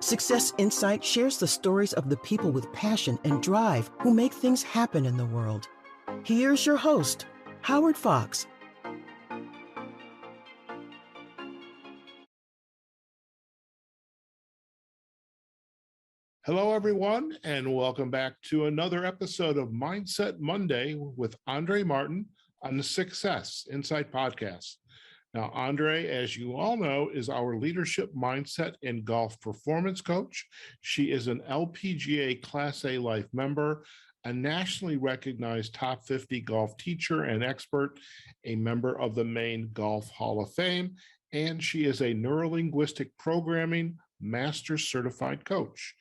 Success Insight shares the stories of the people with passion and drive who make things happen in the world. Here's your host, Howard Fox. Hello, everyone, and welcome back to another episode of Mindset Monday with Andrée Martin on the Success Insight podcast. Now, Andrée, as you all know, is our leadership mindset and golf performance coach. She is an LPGA Class A Life member, a nationally recognized top 50 golf teacher and expert, a member of the Maine Golf Hall of Fame, and she is a Neurolinguistic programming master certified coach.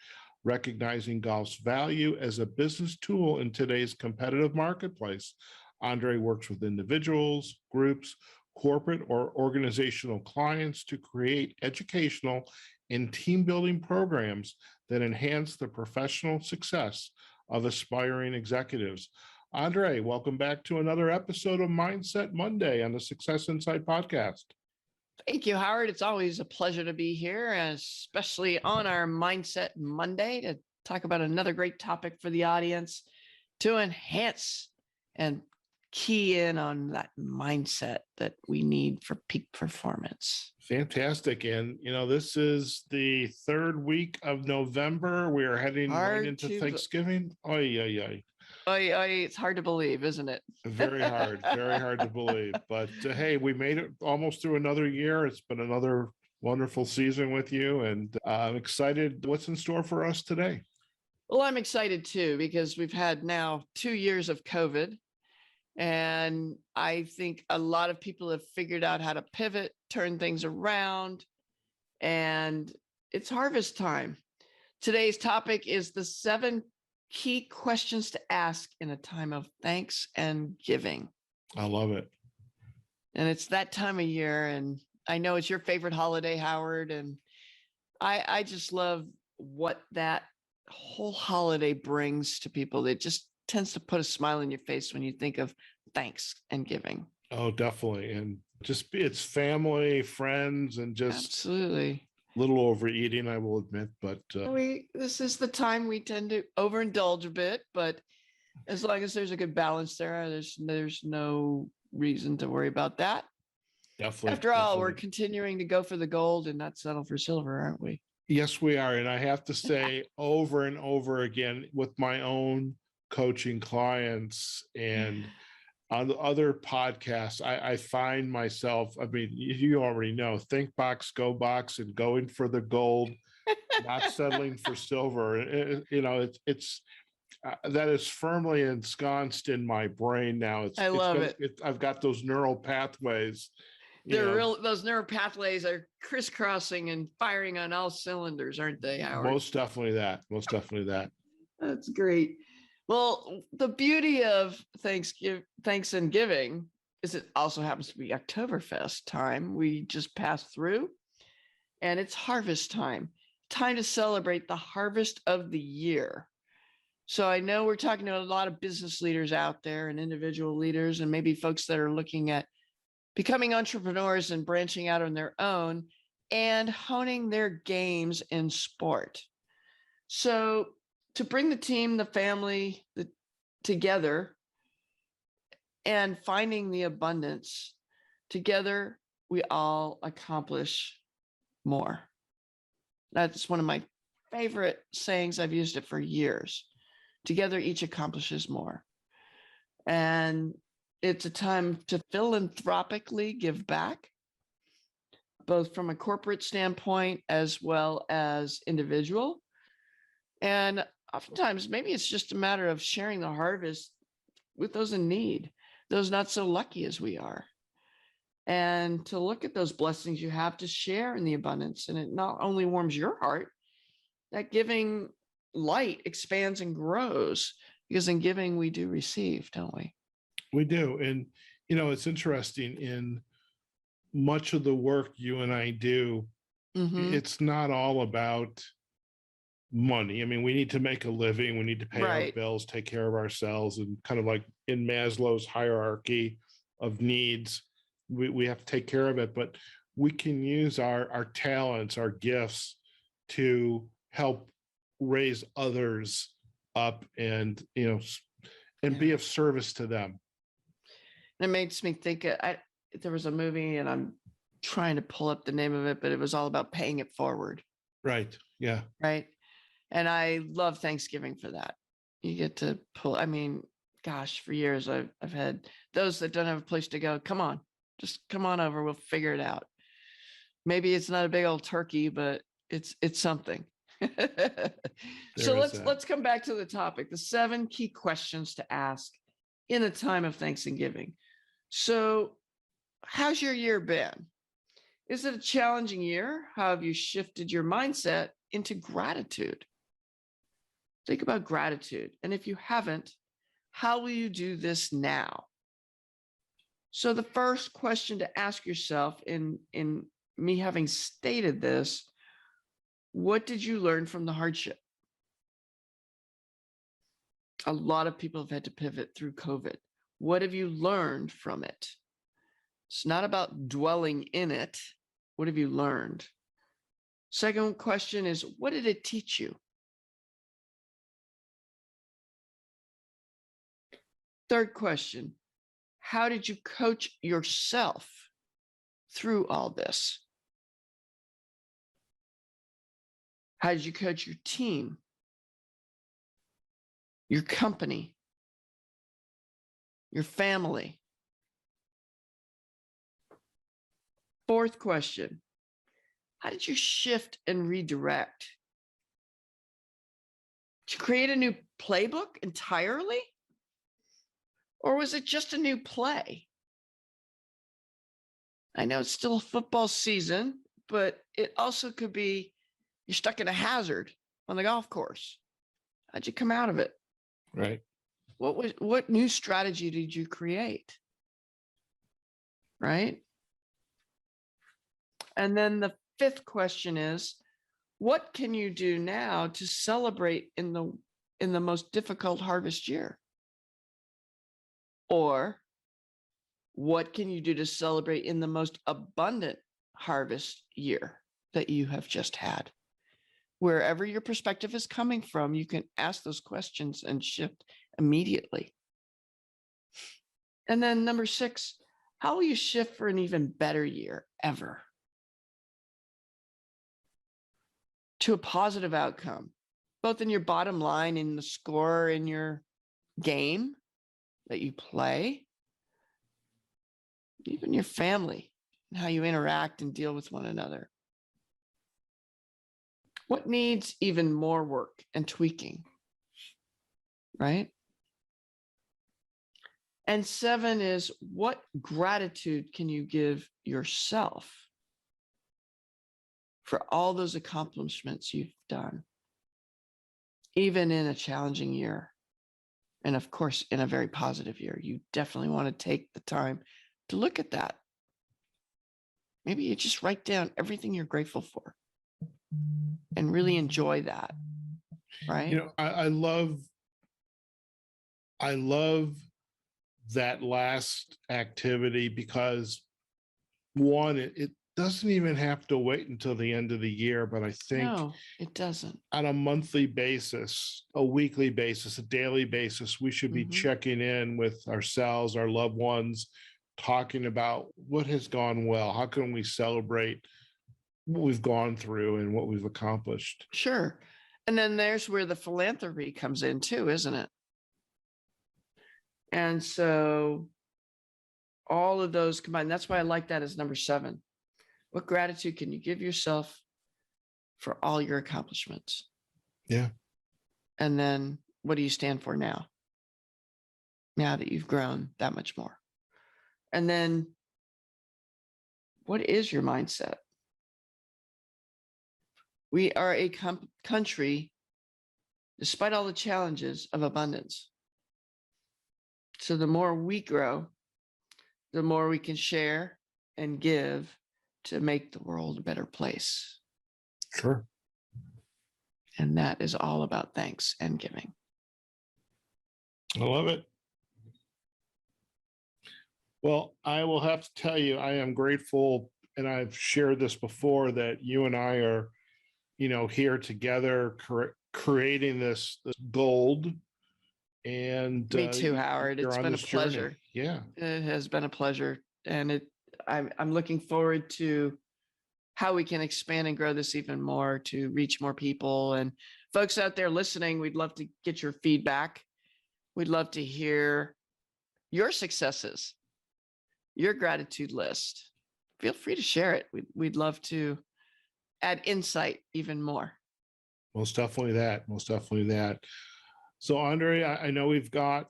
Recognizing golf's value as a business tool in today's competitive marketplace, Andrée works with individuals, groups, corporate or organizational clients to create educational and team building programs that enhance the professional success of aspiring executives. Andrée, welcome back to another episode of Mindset Monday on the Success Insight podcast. Thank you, Howard. It's always a pleasure to be here, especially on our Mindset Monday to talk about another great topic for the audience to enhance and key in on that mindset that we need for peak performance. Fantastic. And, this is the third week of November. We are heading right into Thanksgiving. It's hard to believe, isn't it? Very hard to believe. But hey, we made it almost through another year. It's been another wonderful season with you, and I'm excited. What's in store for us today? Well, I'm excited too, because we've had now 2 years of COVID. And I think a lot of people have figured out how to pivot, turn things around, and it's harvest time. Today's topic is the 7 key questions to ask in a time of thanks and giving. I love it. And it's that time of year. And I know it's your favorite holiday, Howard. And I just love what that whole holiday brings to people. It just tends to put a smile on your face when you think of thanks and giving. Oh, definitely. And just it's family, friends, and just absolutely little overeating, I will admit, but this is the time we tend to overindulge a bit, but as long as there's a good balance there's no reason to worry about that. Definitely. After all, we're continuing to go for the gold and not settle for silver, aren't we? Yes, we are. And I have to say over and over again with my own coaching clients and on the other podcasts, I find myself, you already know, think box, go box, and going for the gold, not settling for silver. It's that is firmly ensconced in my brain now. I love it. I've got those neural pathways. Those neural pathways are crisscrossing and firing on all cylinders, aren't they, Howard? Most definitely that. That's great. Well, the beauty of thanks and giving is it also happens to be Oktoberfest time. We just passed through, and it's harvest time to celebrate the harvest of the year. So I know we're talking to a lot of business leaders out there and individual leaders, and maybe folks that are looking at becoming entrepreneurs and branching out on their own and honing their games in sport. So to bring the team, the family together and finding the abundance together, we all accomplish more. That's one of my favorite sayings. I've used it for years. Together, each accomplishes more. And it's a time to philanthropically give back, both from a corporate standpoint as well as individual. And oftentimes, maybe it's just a matter of sharing the harvest with those in need, those not so lucky as we are. And to look at those blessings you have to share in the abundance. And it not only warms your heart, that giving light expands and grows, because in giving, we do receive, don't we? We do. And, it's interesting, in much of the work you and I do, it's not all about money. We need to make a living. We need to pay our bills, take care of ourselves, and kind of like in Maslow's hierarchy of needs, we have to take care of it, but we can use our talents, our gifts to help raise others up and, and be of service to them. And it makes me think, there was a movie, and I'm trying to pull up the name of it, but it was all about paying it forward. Right. Yeah. Right. And I love Thanksgiving for that. You get to pull, I mean, gosh, for years I've had those that don't have a place to go. Come on, just come on over. We'll figure it out. Maybe it's not a big old turkey, but it's something. So let's come back to the topic, the 7 key questions to ask in a time of Thanksgiving. So how's your year been? Is it a challenging year? How have you shifted your mindset into gratitude? Think about gratitude. And if you haven't, how will you do this now? So the first question to ask yourself, in me having stated this, what did you learn from the hardship? A lot of people have had to pivot through COVID. What have you learned from it? It's not about dwelling in it. What have you learned? Second question is, what did it teach you? Third question, how did you coach yourself through all this? How did you coach your team, your company, your family? Fourth question, how did you shift and redirect? Did you create a new playbook entirely? Or was it just a new play? I know it's still a football season, but it also could be you're stuck in a hazard on the golf course. How'd you come out of it? Right. What new strategy did you create? Right? And then the fifth question is, what can you do now to celebrate in the most difficult harvest year? Or what can you do to celebrate in the most abundant harvest year that you have just had? Wherever your perspective is coming from, you can ask those questions and shift immediately. And then number 6, how will you shift for an even better year ever? To a positive outcome, both in your bottom line, in the score, in your game that you play, even your family, and how you interact and deal with one another. What needs even more work and tweaking, right? And 7 is, what gratitude can you give yourself for all those accomplishments you've done, even in a challenging year? And of course, in a very positive year, you definitely want to take the time to look at that. Maybe you just write down everything you're grateful for and really enjoy that, right? I love that last activity because, one, it doesn't even have to wait until the end of the year, but I think No, it doesn't. On a monthly basis, a weekly basis, a daily basis, we should be checking in with ourselves, our loved ones, talking about what has gone well. How can we celebrate what we've gone through and what we've accomplished? Sure. And then there's where the philanthropy comes in too, isn't it? And so all of those combined, that's why I like that as number 7. What gratitude can you give yourself for all your accomplishments? Yeah. And then what do you stand for now? Now that you've grown that much more. And then what is your mindset? We are a country, despite all the challenges, of abundance. So the more we grow, the more we can share and give to make the world a better place. Sure. And that is all about thanks and giving. I love it. Well, I will have to tell you, I am grateful, and I've shared this before, that you and I are, here together creating this gold. And Me too, Howard. you're It's on been a this journey. pleasure. Yeah. It has been a pleasure. And I'm looking forward to how we can expand and grow this even more to reach more people. And folks out there listening, we'd love to get your feedback. We'd love to hear your successes, your gratitude list. Feel free to share it. We'd love to add insight even more. Most definitely that. Most definitely that. So, Andrée, I know we've got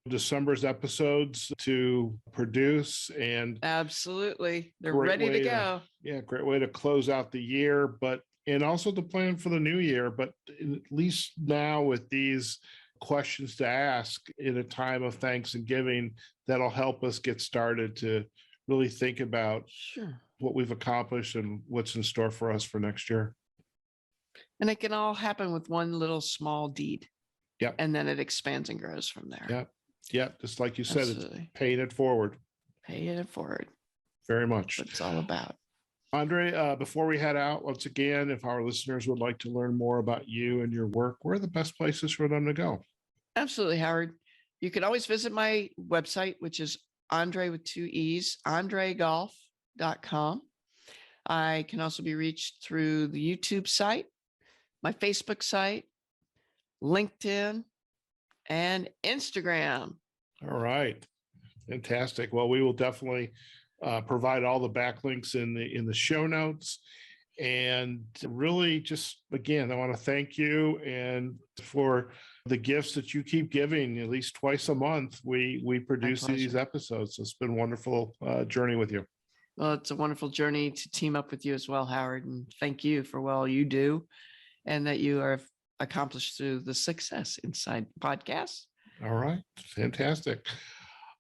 December's episodes to produce, and Absolutely. They're great ready to way go. great way to close out the year, and also to plan for the new year. But at least now, with these questions to ask in a time of Thanksgiving, that'll help us get started to really think about Sure. what we've accomplished and what's in store for us for next year. And it can all happen with one little small deed. Yep. And then it expands and grows from there. Yep. Yep. Just like you said, Absolutely. It's paying it forward. Pay it forward. Very much. What it's all about. Andrée, before we head out, once again, if our listeners would like to learn more about you and your work, where are the best places for them to go? Absolutely, Howard. You can always visit my website, which is Andrée with 2 E's, andreegolf.com. I can also be reached through the YouTube site, my Facebook site, LinkedIn, and Instagram. All right. Fantastic. Well, we will definitely provide all the backlinks in the show notes. And really, just again, I want to thank you and for the gifts that you keep giving. At least twice a month, we produce these episodes. So it's been a wonderful journey with you. Well, it's a wonderful journey to team up with you as well, Howard. And thank you for all you do and that you are accomplished through the Success Inside podcast. All right. Fantastic.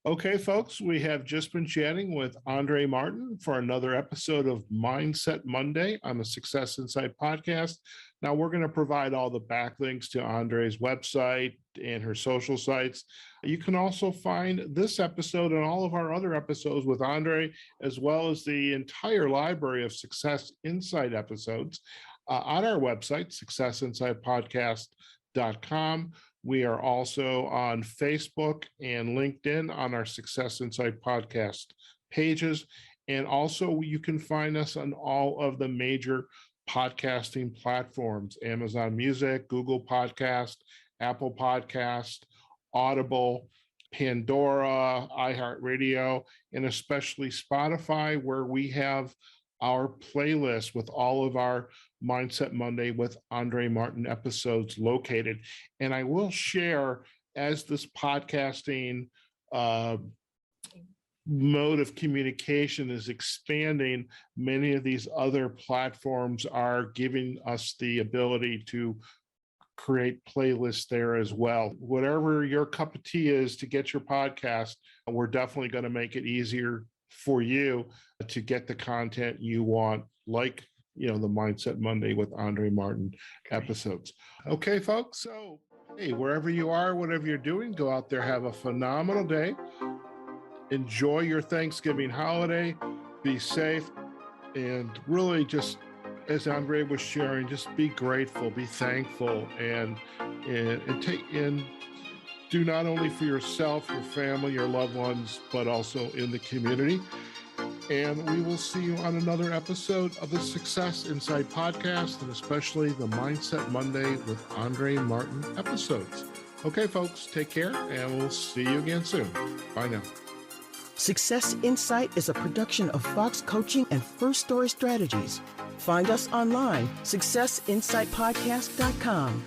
Okay, folks, we have just been chatting with Andrée Martin for another episode of Mindset Monday on the Success Inside podcast. Now, we're going to provide all the backlinks to Andrée's website and her social sites. You can also find this episode and all of our other episodes with Andrée, as well as the entire library of Success Inside episodes on our website, successinsidepodcast.com. We are also on Facebook and LinkedIn on our Success Inside podcast pages. And also you can find us on all of the major podcasting platforms, Amazon Music, Google Podcast, Apple Podcast, Audible, Pandora, iHeartRadio, and especially Spotify, where we have our playlist with all of our Mindset Monday with Andrée Martin episodes located. And I will share, as this podcasting mode of communication is expanding, many of these other platforms are giving us the ability to create playlists there as well. Whatever your cup of tea is to get your podcast, we're definitely going to make it easier for you to get the content you want, like the Mindset Monday with Andrée Martin episodes. Okay, folks. So, hey, wherever you are, whatever you're doing, go out there, have a phenomenal day. Enjoy your Thanksgiving holiday. Be safe, and really, just as Andrée was sharing, just be grateful, be thankful, and do not only for yourself, your family, your loved ones, but also in the community. And we will see you on another episode of the Success Inside podcast, and especially the Mindset Monday with Andrée Martin episodes. Okay, folks, take care, and we'll see you again soon. Bye now. Success Insight is a production of Fox Coaching and First Story Strategies. Find us online, successinsightpodcast.com.